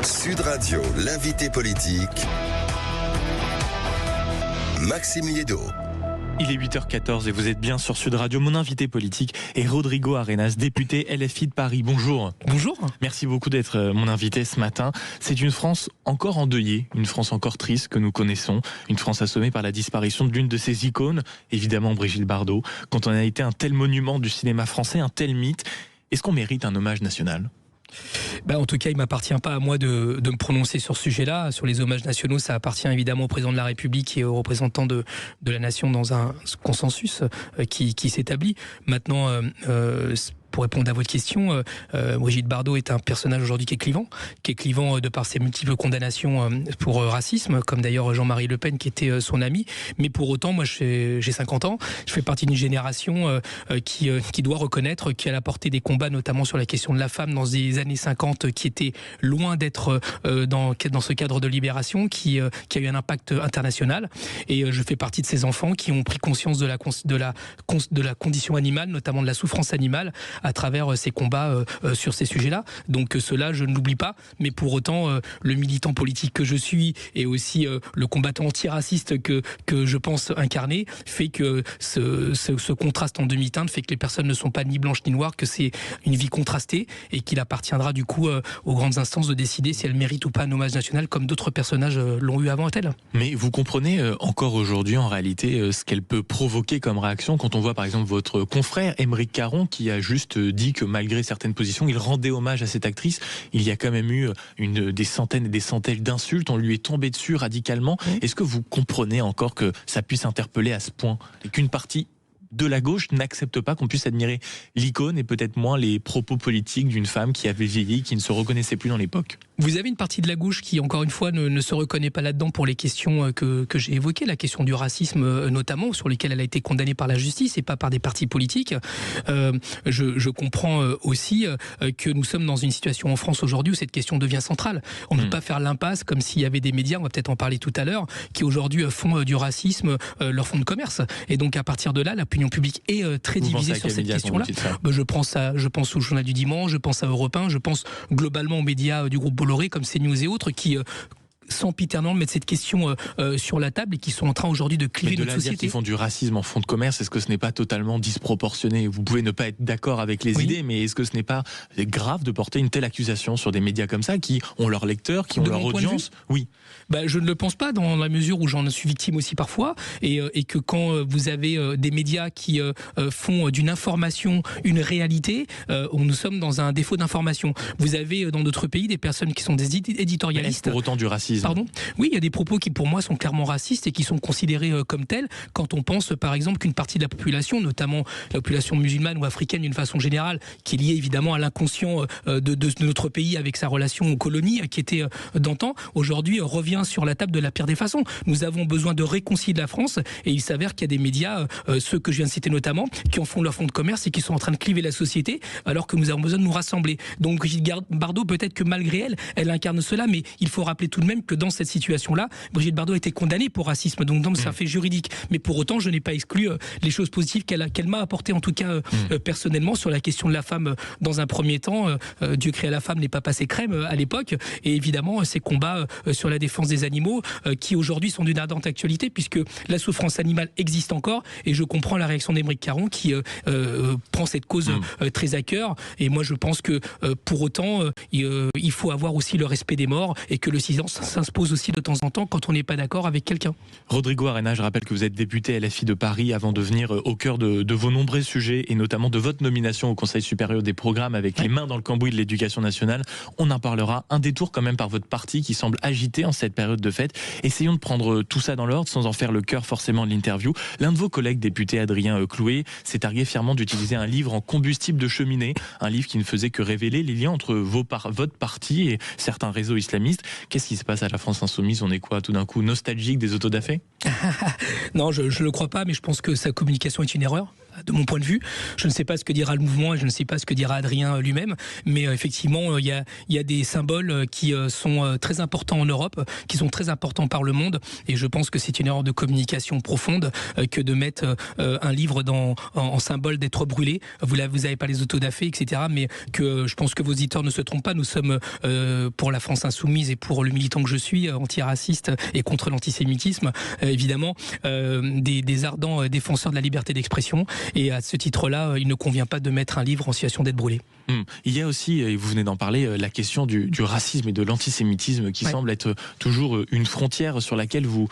Sud Radio, l'invité politique, Maxime Liédo. Il est 8h14 et vous êtes bien sur Sud Radio. Mon invité politique est Rodrigo Arenas, député LFI de Paris. Bonjour. Bonjour. Merci beaucoup d'être mon invité ce matin. C'est une France encore endeuillée, une France encore triste que nous connaissons, une France assommée par la disparition de l'une de ses icônes, évidemment Brigitte Bardot. Quand on a été un tel monument du cinéma français, un tel mythe, est-ce qu'on mérite un hommage national ? En tout cas, il ne m'appartient pas à moi de me prononcer sur ce sujet-là. Sur les hommages nationaux, ça appartient évidemment au président de la République et aux représentants de la nation dans un consensus qui s'établit. Maintenant, pour répondre à votre question, Brigitte Bardot est un personnage aujourd'hui qui est clivant de par ses multiples condamnations pour racisme, comme d'ailleurs Jean-Marie Le Pen qui était son ami. Mais pour autant, moi j'ai 50 ans, je fais partie d'une génération qui doit reconnaître qu'elle a porté des combats, notamment sur la question de la femme dans les années 50, qui était loin d'être dans ce cadre de libération, qui a eu un impact international. Et je fais partie de ces enfants qui ont pris conscience de la condition animale, notamment de la souffrance animale, à travers ces combats sur ces sujets-là. Donc cela, je ne l'oublie pas, mais pour autant, le militant politique que je suis et aussi le combattant antiraciste que je pense incarner fait que ce contraste en demi-teinte fait que les personnes ne sont pas ni blanches ni noires, que c'est une vie contrastée et qu'il appartiendra du coup aux grandes instances de décider si elles méritent ou pas un hommage national comme d'autres personnages l'ont eu avant elles. Mais vous comprenez encore aujourd'hui en réalité ce qu'elle peut provoquer comme réaction quand on voit par exemple votre confrère Aymeric Caron qui a juste dit que malgré certaines positions, il rendait hommage à cette actrice. Il y a quand même eu des centaines et des centaines d'insultes. On lui est tombé dessus radicalement. Est-ce que vous comprenez encore que ça puisse interpeller à ce point et qu'une partie de la gauche n'accepte pas qu'on puisse admirer l'icône et peut-être moins les propos politiques d'une femme qui avait vieilli, qui ne se reconnaissait plus dans l'époque? Vous avez une partie de la gauche qui, encore une fois, ne se reconnaît pas là-dedans pour les questions que j'ai évoquées, la question du racisme notamment, sur lesquelles elle a été condamnée par la justice et pas par des partis politiques. Je comprends aussi que nous sommes dans une situation en France aujourd'hui où cette question devient centrale. On ne peut pas faire l'impasse comme s'il y avait des médias, on va peut-être en parler tout à l'heure, qui aujourd'hui font du racisme leur fonds de commerce. Et donc à partir de là, l'opinion publique est très divisée sur cette question-là. Je pense au Journal du Dimanche, je pense à Europe 1, je pense globalement aux médias du groupe Bolloré comme CNews et autres qui sempiternellement mettent cette question sur la table et qui sont en train aujourd'hui de cliver notre société. Qu'ils font du racisme en fonds de commerce, est-ce que ce n'est pas totalement disproportionné? Vous pouvez ne pas être d'accord avec les idées, mais est-ce que ce n'est pas grave de porter une telle accusation sur des médias comme ça qui ont leurs lecteurs, qui ont leur audience? Oui. Je ne le pense pas, dans la mesure où j'en suis victime aussi parfois, et que quand vous avez des médias qui font d'une information une réalité, nous sommes dans un défaut d'information. Vous avez dans d'autres pays des personnes qui sont des éditorialistes. Est-ce pour autant du racisme? Pardon ? Oui, il y a des propos qui pour moi sont clairement racistes et qui sont considérés comme tels quand on pense par exemple qu'une partie de la population, notamment la population musulmane ou africaine d'une façon générale, qui est liée évidemment à l'inconscient de notre pays avec sa relation aux colonies qui était d'antan, aujourd'hui revient sur la table de la pire des façons. Nous avons besoin de réconcilier la France et il s'avère qu'il y a des médias, ceux que je viens de citer notamment, qui en font leur fonds de commerce et qui sont en train de cliver la société alors que nous avons besoin de nous rassembler. Donc Brigitte Bardot, peut-être que malgré elle incarne cela, mais il faut rappeler tout de même que dans cette situation-là, Brigitte Bardot a été condamnée pour racisme, donc c'est un fait juridique. Mais pour autant, je n'ai pas exclu les choses positives qu'elle m'a apportées, en tout cas personnellement, sur la question de la femme dans un premier temps. Dieu créa la femme n'est pas passé crème à l'époque. Et évidemment, ces combats sur la défense des animaux qui aujourd'hui sont d'une ardente actualité, puisque la souffrance animale existe encore. Et je comprends la réaction d'Aymeric Caron qui prend cette cause très à cœur. Et moi, je pense que pour autant, il faut avoir aussi le respect des morts et que le silence s'impose aussi de temps en temps quand on n'est pas d'accord avec quelqu'un. Rodrigo Arenas, je rappelle que vous êtes député LFI de Paris avant de venir au cœur de vos nombreux sujets et notamment de votre nomination au Conseil supérieur des programmes avec les mains dans le cambouis de l'éducation nationale. On en parlera. Un détour quand même par votre parti qui semble agité en cette période de fête. Essayons de prendre tout ça dans l'ordre sans en faire le cœur forcément de l'interview. L'un de vos collègues député, Adrien Clouet, s'est targué fièrement d'utiliser un livre en combustible de cheminée, un livre qui ne faisait que révéler les liens entre votre parti et certains réseaux islamistes. Qu'est-ce qui se passe à la France Insoumise? On est quoi, tout d'un coup, nostalgique des autodafés? Non, je ne le crois pas, mais je pense que sa communication est une erreur. de mon point de vue. Je ne sais pas ce que dira le mouvement et je ne sais pas ce que dira Adrien lui-même, mais effectivement, il y a des symboles qui sont très importants en Europe, qui sont très importants par le monde, et je pense que c'est une erreur de communication profonde que de mettre un livre en symbole d'être brûlé. Vous n'avez pas les autodafés, etc., mais que je pense que vos auditeurs ne se trompent pas. Nous sommes pour la France insoumise et pour le militant que je suis, antiraciste et contre l'antisémitisme, évidemment, des ardents défenseurs de la liberté d'expression. Et à ce titre-là, il ne convient pas de mettre un livre en situation d'être brûlé. Il y a aussi, et vous venez d'en parler, la question du racisme et de l'antisémitisme qui semble être toujours une frontière sur laquelle vous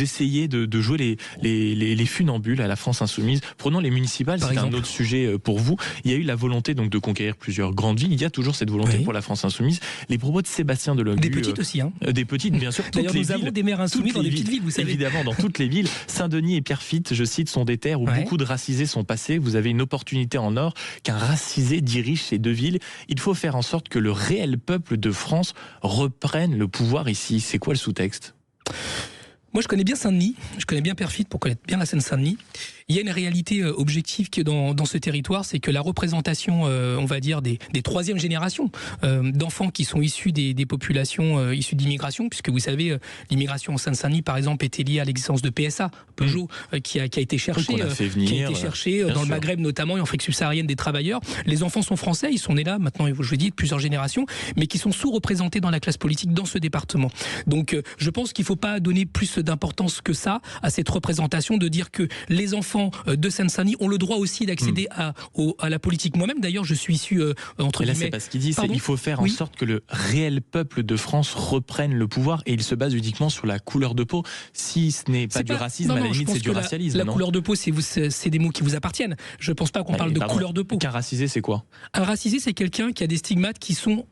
essayez de jouer les funambules à la France insoumise. Prenons les municipales, c'est un autre sujet pour vous. Il y a eu la volonté donc de conquérir plusieurs grandes villes. Il y a toujours cette volonté pour la France insoumise. Les propos de Sébastien Delogu... Des petites aussi. Des petites, bien sûr. D'ailleurs, nous avons des maires insoumis dans les petites villes, vous savez. Évidemment, dans toutes les villes. Saint-Denis et Pierrefitte, je cite, sont des terres où beaucoup de racisés sont passés. Vous avez une opportunité en or qu'un racisé dirige ces deux villes. Il faut faire en sorte que le réel peuple de France reprenne le pouvoir ici. C'est quoi le sous-texte ? Moi, je connais bien Saint-Denis, je connais bien Pierrefitte pour connaître bien la Seine-Saint-Denis. Il y a une réalité objective qui est dans ce territoire, c'est que la représentation, on va dire, des troisième générations d'enfants qui sont issus des populations issues d'immigration, puisque vous savez, l'immigration en Seine-Saint-Denis, par exemple, était liée à l'existence de PSA, Peugeot, qui a été cherché, dans le Maghreb notamment, et en Afrique subsaharienne, des travailleurs. Les enfants sont français, ils sont nés là, maintenant, je vous dis, de plusieurs générations, mais qui sont sous-représentés dans la classe politique dans ce département. Donc, je pense qu'il ne faut pas donner plus d'importance que ça à cette représentation, de dire que les enfants de Seine-Saint-Denis ont le droit aussi d'accéder à la politique. Moi-même, d'ailleurs, je suis issu entre guillemets... Là, c'est pas ce qu'il dit, il faut faire en sorte que le réel peuple de France reprenne le pouvoir, et il se base uniquement sur la couleur de peau. Si ce n'est pas du racisme, à la limite, c'est du racialisme. La couleur de peau, c'est des mots qui vous appartiennent. Je pense pas qu'on parle de couleur de peau. Qu'un racisé, c'est quoi ? Un racisé, c'est quelqu'un qui a des stigmates qui sont...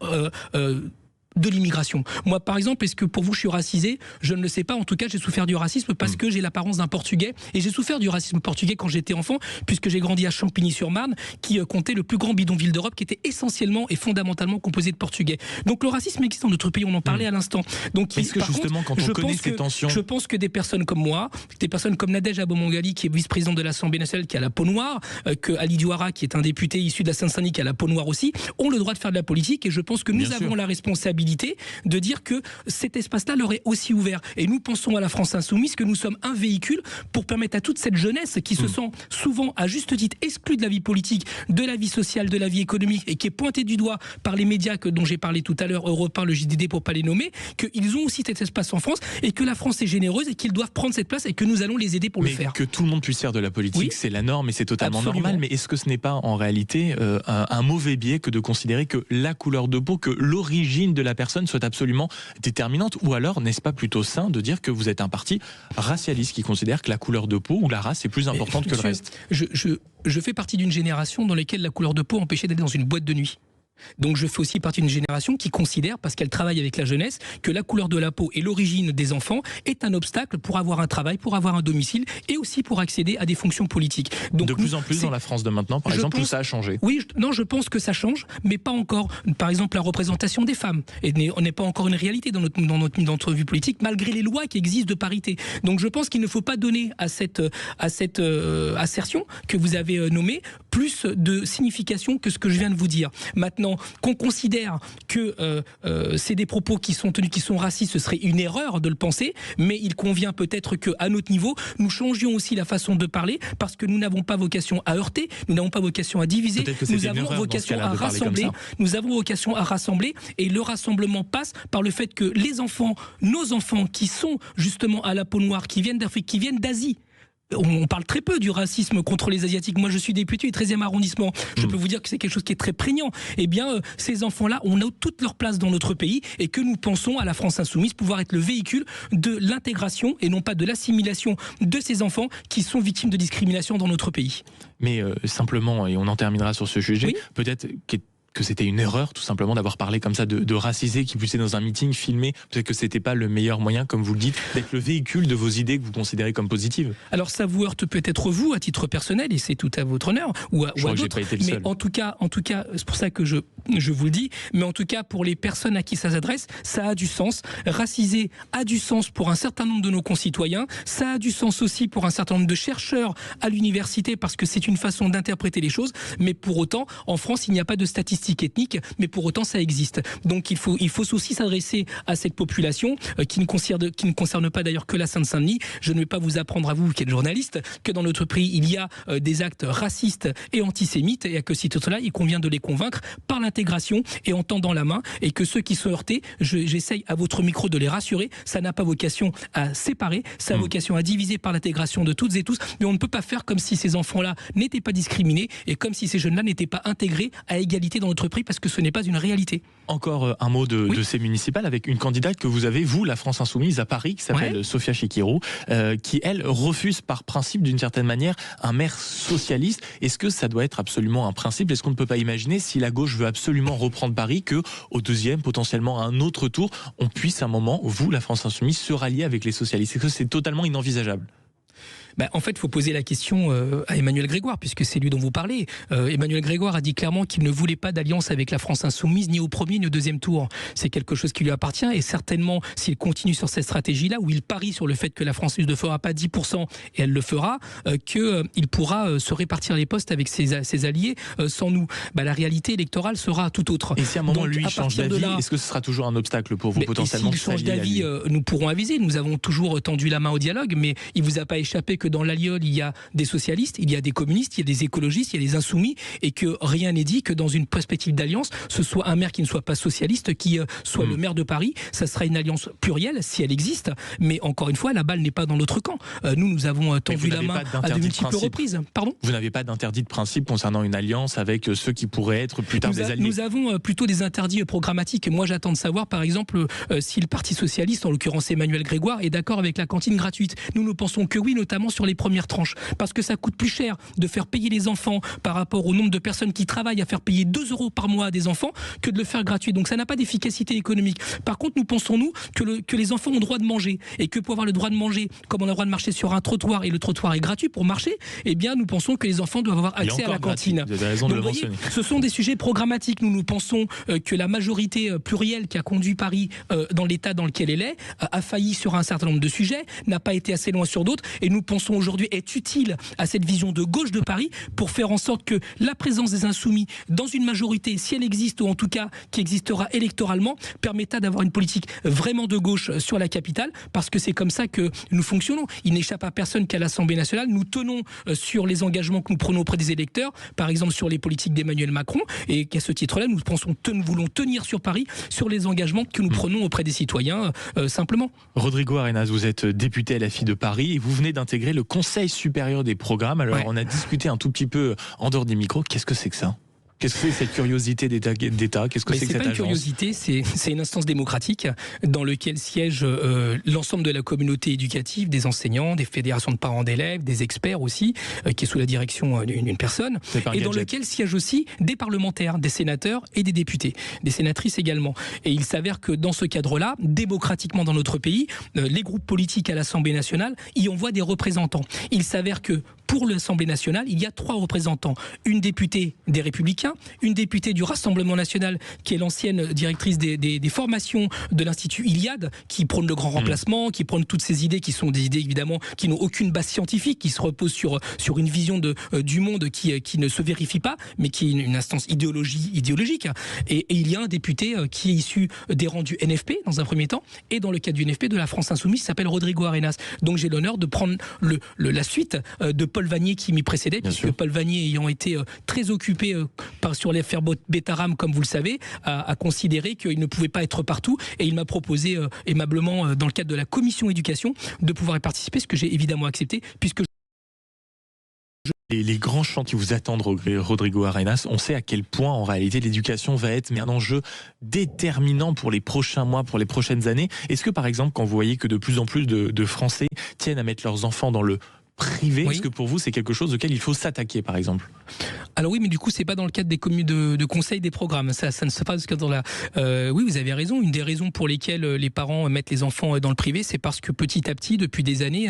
de l'immigration. Moi, par exemple, est-ce que pour vous, je suis racisé ? Je ne le sais pas. En tout cas, j'ai souffert du racisme parce que j'ai l'apparence d'un Portugais. Et j'ai souffert du racisme portugais quand j'étais enfant, puisque j'ai grandi à Champigny-sur-Marne, qui comptait le plus grand bidonville d'Europe, qui était essentiellement et fondamentalement composé de Portugais. Donc le racisme existe dans notre pays, on en parlait à l'instant. Donc, est-ce que justement, quand on connaît ces tensions... Je pense que des personnes comme moi, des personnes comme Nadège Abomongali, qui est vice-présidente de l'Assemblée nationale, qui a la peau noire, que Ali Douara, qui est un député issu de la Seine-Saint-Denis, qui a la peau noire aussi, ont le droit de faire de la politique. Et je pense que nous avons la responsabilité de dire que cet espace-là leur est aussi ouvert. Et nous pensons à la France insoumise que nous sommes un véhicule pour permettre à toute cette jeunesse qui se sent souvent, à juste titre, exclue de la vie politique, de la vie sociale, de la vie économique, et qui est pointée du doigt par les médias dont j'ai parlé tout à l'heure, Europe 1, le JDD pour pas les nommer, qu'ils ont aussi cet espace en France, et que la France est généreuse, et qu'ils doivent prendre cette place, et que nous allons les aider pour le faire. Que tout le monde puisse faire de la politique, c'est la norme, et c'est totalement normal. Mais est-ce que ce n'est pas en réalité un mauvais biais que de considérer que la couleur de peau, que l'origine de la personne soit absolument déterminante, ou alors n'est-ce pas plutôt sain de dire que vous êtes un parti racialiste qui considère que la couleur de peau ou la race est plus importante que le reste? Je fais partie d'une génération dans laquelle la couleur de peau empêchait d'aller dans une boîte de nuit. Donc je fais aussi partie d'une génération qui considère, parce qu'elle travaille avec la jeunesse, que la couleur de la peau et l'origine des enfants est un obstacle pour avoir un travail, pour avoir un domicile et aussi pour accéder à des fonctions politiques. Donc, de plus en plus dans la France de maintenant, par exemple, tout ça a changé. Oui, je pense que ça change, mais pas encore. Par exemple, la représentation des femmes n'est pas encore une réalité dans notre vue politique, malgré les lois qui existent de parité. Donc je pense qu'il ne faut pas donner à cette assertion que vous avez nommée plus de signification que ce que je viens de vous dire. Maintenant, qu'on considère que c'est des propos qui sont tenus, qui sont racistes, ce serait une erreur de le penser, mais il convient peut-être qu'à notre niveau, nous changions aussi la façon de parler, parce que nous n'avons pas vocation à heurter, nous n'avons pas vocation à diviser, nous avons vocation à rassembler, et le rassemblement passe par le fait que les enfants, nos enfants qui sont justement à la peau noire, qui viennent d'Afrique, qui viennent d'Asie, on parle très peu du racisme contre les Asiatiques. Moi, je suis député du 13e arrondissement. Je peux vous dire que c'est quelque chose qui est très prégnant. Eh bien, ces enfants-là ont toute leur place dans notre pays, et que nous pensons à la France insoumise pouvoir être le véhicule de l'intégration et non pas de l'assimilation de ces enfants qui sont victimes de discrimination dans notre pays. Mais simplement, et on en terminera sur ce sujet, peut-être que c'était une erreur tout simplement d'avoir parlé comme ça de racisé, qui poussait dans un meeting filmé? Peut-être que c'était pas le meilleur moyen, comme vous le dites, d'être le véhicule de vos idées que vous considérez comme positives. Alors ça vous heurte peut-être vous à titre personnel, et c'est tout à votre honneur, ou à d'autres, mais en tout cas, c'est pour ça que je vous le dis, mais en tout cas pour les personnes à qui ça s'adresse, ça a du sens. Racisé a du sens pour un certain nombre de nos concitoyens, ça a du sens aussi pour un certain nombre de chercheurs à l'université, parce que c'est une façon d'interpréter les choses, mais pour autant, en France, il n'y a pas de statistiques ethniques, mais pour autant, ça existe. Donc il faut aussi s'adresser à cette population qui ne concerne pas d'ailleurs que la Seine-Saint-Denis. Je ne vais pas vous apprendre à vous, qui êtes journaliste, que dans notre pays, il y a des actes racistes et antisémites, et à que ce titre-là, il convient de les convaincre par l'intégration et en tendant la main, et que ceux qui sont heurtés, j'essaye à votre micro de les rassurer, ça n'a pas vocation à séparer, ça a vocation à diviser par l'intégration de toutes et tous, mais on ne peut pas faire comme si ces enfants-là n'étaient pas discriminés et comme si ces jeunes-là n'étaient pas intégrés à égalité dans notre pays, parce que ce n'est pas une réalité. Encore un mot de ces municipales avec une candidate que vous avez, vous, la France Insoumise, à Paris, qui s'appelle Sophia Chikirou, qui, elle, refuse par principe, d'une certaine manière, un maire socialiste. Est-ce que ça doit être absolument un principe? Est-ce qu'on ne peut pas imaginer, si la gauche veut absolument reprendre Paris, que au deuxième, potentiellement à un autre tour, on puisse à un moment, vous, la France Insoumise, se rallier avec les socialistes? Est-ce que c'est totalement inenvisageable? En fait, il faut poser la question à Emmanuel Grégoire, puisque c'est lui dont vous parlez. Emmanuel Grégoire a dit clairement qu'il ne voulait pas d'alliance avec la France Insoumise, ni au premier ni au deuxième tour. C'est quelque chose qui lui appartient, et certainement, s'il continue sur cette stratégie-là, où il parie sur le fait que la France ne fera pas 10%, et elle le fera, qu'il pourra se répartir les postes avec ses alliés sans nous. La réalité électorale sera tout autre. Et si à un moment, lui change d'avis, est-ce que ce sera toujours un obstacle pour vous, potentiellement? S'il change d'avis, nous pourrons aviser. Nous avons toujours tendu la main au dialogue, mais il ne vous a pas échappé que dans l'alliole, il y a des socialistes, il y a des communistes, il y a des écologistes, il y a des insoumis, et que rien n'est dit que dans une perspective d'alliance, ce soit un maire qui ne soit pas socialiste, qui soit le maire de Paris. Ça sera une alliance plurielle, si elle existe, mais encore une fois, la balle n'est pas dans notre camp. Nous avons tendu la main à de multiples reprises. Pardon ? Vous n'avez pas d'interdit de principe concernant une alliance avec ceux qui pourraient être plus tard des alliés? Nous avons plutôt des interdits programmatiques. Moi, j'attends de savoir, par exemple, si le Parti socialiste, en l'occurrence Emmanuel Grégoire, est d'accord avec la cantine gratuite. Nous pensons que oui, notamment sur les premières tranches, parce que ça coûte plus cher de faire payer les enfants par rapport au nombre de personnes qui travaillent à faire payer 2 € par mois à des enfants que de le faire gratuit. Donc ça n'a pas d'efficacité économique. Par contre, nous pensons, nous, que les enfants ont le droit de manger, et que pour avoir le droit de manger, comme on a le droit de marcher sur un trottoir, et le trottoir est gratuit pour marcher, eh bien nous pensons que les enfants doivent avoir accès à la cantine. Vous avez raison de le mentionner. Ce sont des sujets programmatiques. Nous pensons que la majorité plurielle qui a conduit Paris dans l'état dans lequel elle est a failli sur un certain nombre de sujets, n'a pas été assez loin sur d'autres, et nous pensons aujourd'hui est utile à cette vision de gauche de Paris pour faire en sorte que la présence des insoumis dans une majorité, si elle existe, ou en tout cas qui existera électoralement, permettra d'avoir une politique vraiment de gauche sur la capitale, parce que c'est comme ça que nous fonctionnons. Il n'échappe à personne qu'à l'Assemblée nationale, nous tenons sur les engagements que nous prenons auprès des électeurs, par exemple sur les politiques d'Emmanuel Macron, et qu'à ce titre-là, nous voulons tenir sur Paris sur les engagements que nous prenons auprès des citoyens, simplement. Rodrigo Arenas, vous êtes député LFI de Paris, et vous venez d'intégrer le Conseil supérieur des programmes. Alors, on a discuté un tout petit peu en dehors des micros. Qu'est-ce que c'est que ça ? Qu'est-ce que c'est cette curiosité d'État? Qu'est-ce que c'est que cette agence? C'est pas une curiosité, c'est une instance démocratique dans laquelle siège l'ensemble de la communauté éducative, des enseignants, des fédérations de parents d'élèves, des experts aussi, qui est sous la direction d'une personne, et dans lequel siègent aussi des parlementaires, des sénateurs et des députés, des sénatrices également. Et il s'avère que dans ce cadre-là, démocratiquement dans notre pays, les groupes politiques à l'Assemblée nationale y envoient des représentants. Il s'avère que pour l'Assemblée nationale, il y a 3 représentants. Une députée des Républicains, une députée du Rassemblement national, qui est l'ancienne directrice des formations de l'Institut Iliade, qui prône le grand remplacement, qui prône toutes ces idées qui sont des idées évidemment qui n'ont aucune base scientifique, qui se reposent sur une vision du monde qui ne se vérifie pas, mais qui est une instance idéologique. Et il y a un député qui est issu des rangs du NFP dans un premier temps, et dans le cadre du NFP de la France Insoumise, qui s'appelle Rodrigo Arenas. Donc j'ai l'honneur de prendre la suite de Paul Vanier qui m'y précédait, puisque Paul Vanier, ayant été très occupé sur l'affaire Betaram, comme vous le savez, a considéré qu'il ne pouvait pas être partout, et il m'a proposé aimablement, dans le cadre de la commission éducation, de pouvoir y participer, ce que j'ai évidemment accepté, puisque les grands champs qui vous attendent, Rodrigo Arenas, on sait à quel point en réalité l'éducation va être un enjeu déterminant pour les prochains mois, pour les prochaines années. Est-ce que par exemple, quand vous voyez que de plus en plus de Français tiennent à mettre leurs enfants dans le privées. Oui. Est-ce que pour vous, c'est quelque chose auquel il faut s'attaquer, par exemple ? Alors oui, mais du coup, c'est pas dans le cadre des communes de conseil des programmes. Ça ne se passe que dans la. Oui, vous avez raison. Une des raisons pour lesquelles les parents mettent les enfants dans le privé, c'est parce que petit à petit, depuis des années,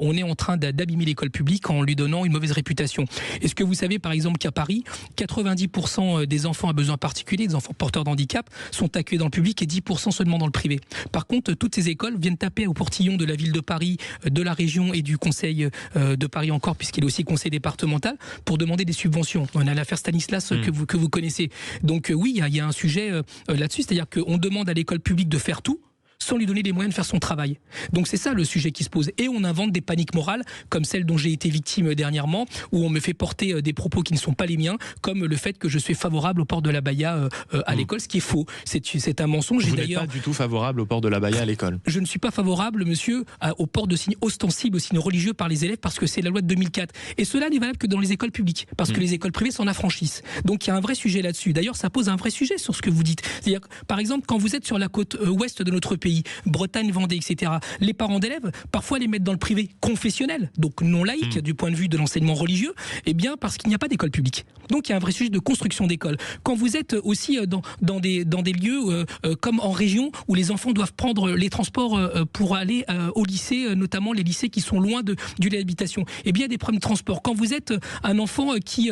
on est en train d'abîmer l'école publique en lui donnant une mauvaise réputation. Est-ce que vous savez, par exemple, qu'à Paris, 90% des enfants à besoins particuliers, des enfants porteurs de handicap, sont accueillis dans le public et 10% seulement dans le privé. Par contre, toutes ces écoles viennent taper au portillon de la ville de Paris, de la région et du conseil de Paris encore, puisqu'il est aussi conseil départemental, pour demander des subventions. On a l'affaire Stanislas que vous connaissez. Donc oui, il y a un sujet là-dessus, c'est-à-dire qu'on demande à l'école publique de faire tout sans lui donner les moyens de faire son travail. Donc c'est ça le sujet qui se pose. Et on invente des paniques morales, comme celle dont j'ai été victime dernièrement, où on me fait porter des propos qui ne sont pas les miens, comme le fait que je suis favorable au port de l'abaya à l'école, ce qui est faux. C'est un mensonge. Vous n'êtes pas du tout favorable au port de l'abaya à l'école ? Je ne suis pas favorable, monsieur, au port de signes ostensibles, aux signes religieux par les élèves, parce que c'est la loi de 2004. Et cela n'est valable que dans les écoles publiques, parce que les écoles privées s'en affranchissent. Donc il y a un vrai sujet là-dessus. D'ailleurs, ça pose un vrai sujet sur ce que vous dites. C'est-à-dire, par exemple, quand vous êtes sur la côte ouest de notre pays, Bretagne, Vendée, etc., les parents d'élèves, parfois les mettent dans le privé confessionnel, donc non laïque du point de vue de l'enseignement religieux, eh bien parce qu'il n'y a pas d'école publique. Donc il y a un vrai sujet de construction d'écoles. Quand vous êtes aussi dans des lieux comme en région où les enfants doivent prendre les transports pour aller au lycée, notamment les lycées qui sont loin du lieu d'habitation, eh bien il y a des problèmes de transport. Quand vous êtes un enfant qui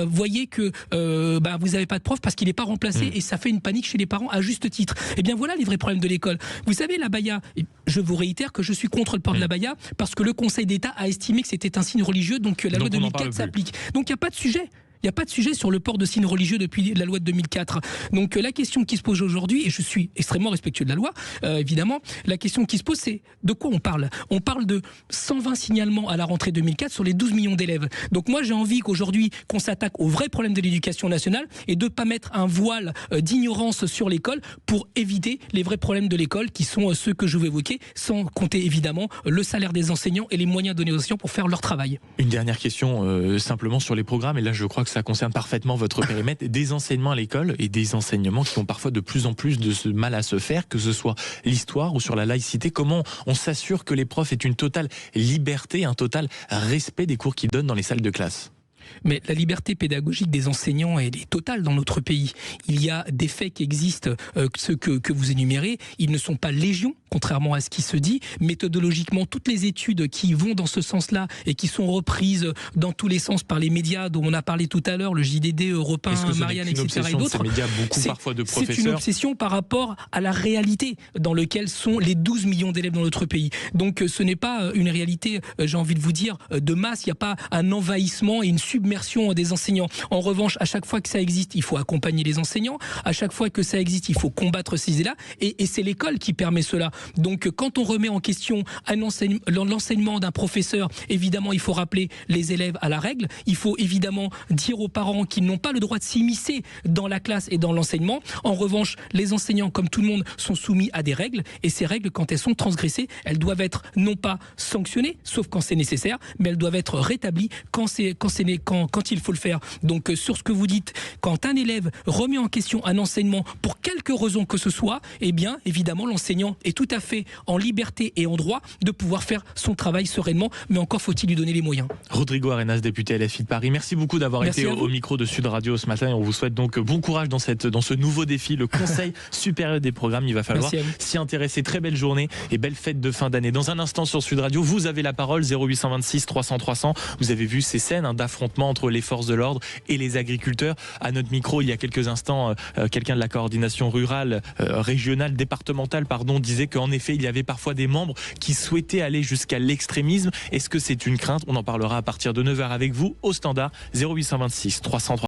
voyez que vous n'avez pas de prof parce qu'il n'est pas remplacé et ça fait une panique chez les parents à juste titre, eh bien voilà les vrais problèmes de l'école. Vous savez, l'abaya, je vous réitère que je suis contre le port de l'abaya parce que le Conseil d'État a estimé que c'était un signe religieux, donc la loi 2004 s'applique. Donc il n'y a pas de sujet. Il n'y a pas de sujet sur le port de signes religieux depuis la loi de 2004. Donc la question qui se pose aujourd'hui, et je suis extrêmement respectueux de la loi, évidemment, la question qui se pose, c'est de quoi on parle ? On parle de 120 signalements à la rentrée 2004 sur les 12 millions d'élèves. Donc moi j'ai envie qu'aujourd'hui, qu'on s'attaque aux vrais problèmes de l'éducation nationale et de ne pas mettre un voile d'ignorance sur l'école pour éviter les vrais problèmes de l'école qui sont ceux que je veux évoquer, sans compter évidemment le salaire des enseignants et les moyens donnés aux enseignants pour faire leur travail. Une dernière question simplement sur les programmes, et là je crois que ça concerne parfaitement votre périmètre, des enseignements à l'école et des enseignements qui ont parfois de plus en plus de mal à se faire, que ce soit l'histoire ou sur la laïcité. Comment on s'assure que les profs aient une totale liberté, un total respect des cours qu'ils donnent dans les salles de classe ? Mais la liberté pédagogique des enseignants, elle est totale dans notre pays. Il y a des faits qui existent, ceux que vous énumérez, ils ne sont pas légion, contrairement à ce qui se dit. Méthodologiquement, toutes les études qui vont dans ce sens-là et qui sont reprises dans tous les sens par les médias dont on a parlé tout à l'heure, le JDD, Europe 1, Marianne, etc. et d'autres, c'est une obsession par rapport à la réalité dans laquelle sont les 12 millions d'élèves dans notre pays. Donc ce n'est pas une réalité, j'ai envie de vous dire, de masse. Il n'y a pas un envahissement et une submersion des enseignants. En revanche, à chaque fois que ça existe, il faut accompagner les enseignants. À chaque fois que ça existe, il faut combattre ces idées-là. Et c'est l'école qui permet cela. Donc, quand on remet en question l'enseignement d'un professeur, évidemment, il faut rappeler les élèves à la règle. Il faut évidemment dire aux parents qu'ils n'ont pas le droit de s'immiscer dans la classe et dans l'enseignement. En revanche, les enseignants, comme tout le monde, sont soumis à des règles. Et ces règles, quand elles sont transgressées, elles doivent être non pas sanctionnées, sauf quand c'est nécessaire, mais elles doivent être rétablies quand il faut le faire. Donc sur ce que vous dites, quand un élève remet en question un enseignement pour quelque raison que ce soit, eh bien évidemment l'enseignant est tout à fait en liberté et en droit de pouvoir faire son travail sereinement, mais encore faut-il lui donner les moyens. Rodrigo Arenas, député LFI de Paris, merci beaucoup d'avoir été au micro de Sud Radio ce matin et on vous souhaite donc bon courage dans ce nouveau défi, le Conseil supérieur des programmes. Il va falloir s'y intéresser. Très belle journée et belle fête de fin d'année. Dans un instant sur Sud Radio, vous avez la parole, 0826 300 300. Vous avez vu ces scènes d'affrontement entre les forces de l'ordre et les agriculteurs. À notre micro, il y a quelques instants, quelqu'un de la coordination rurale, régionale, départementale, disait qu'en effet, il y avait parfois des membres qui souhaitaient aller jusqu'à l'extrémisme. Est-ce que c'est une crainte ? On en parlera à partir de 9h avec vous au standard 0826 300 300.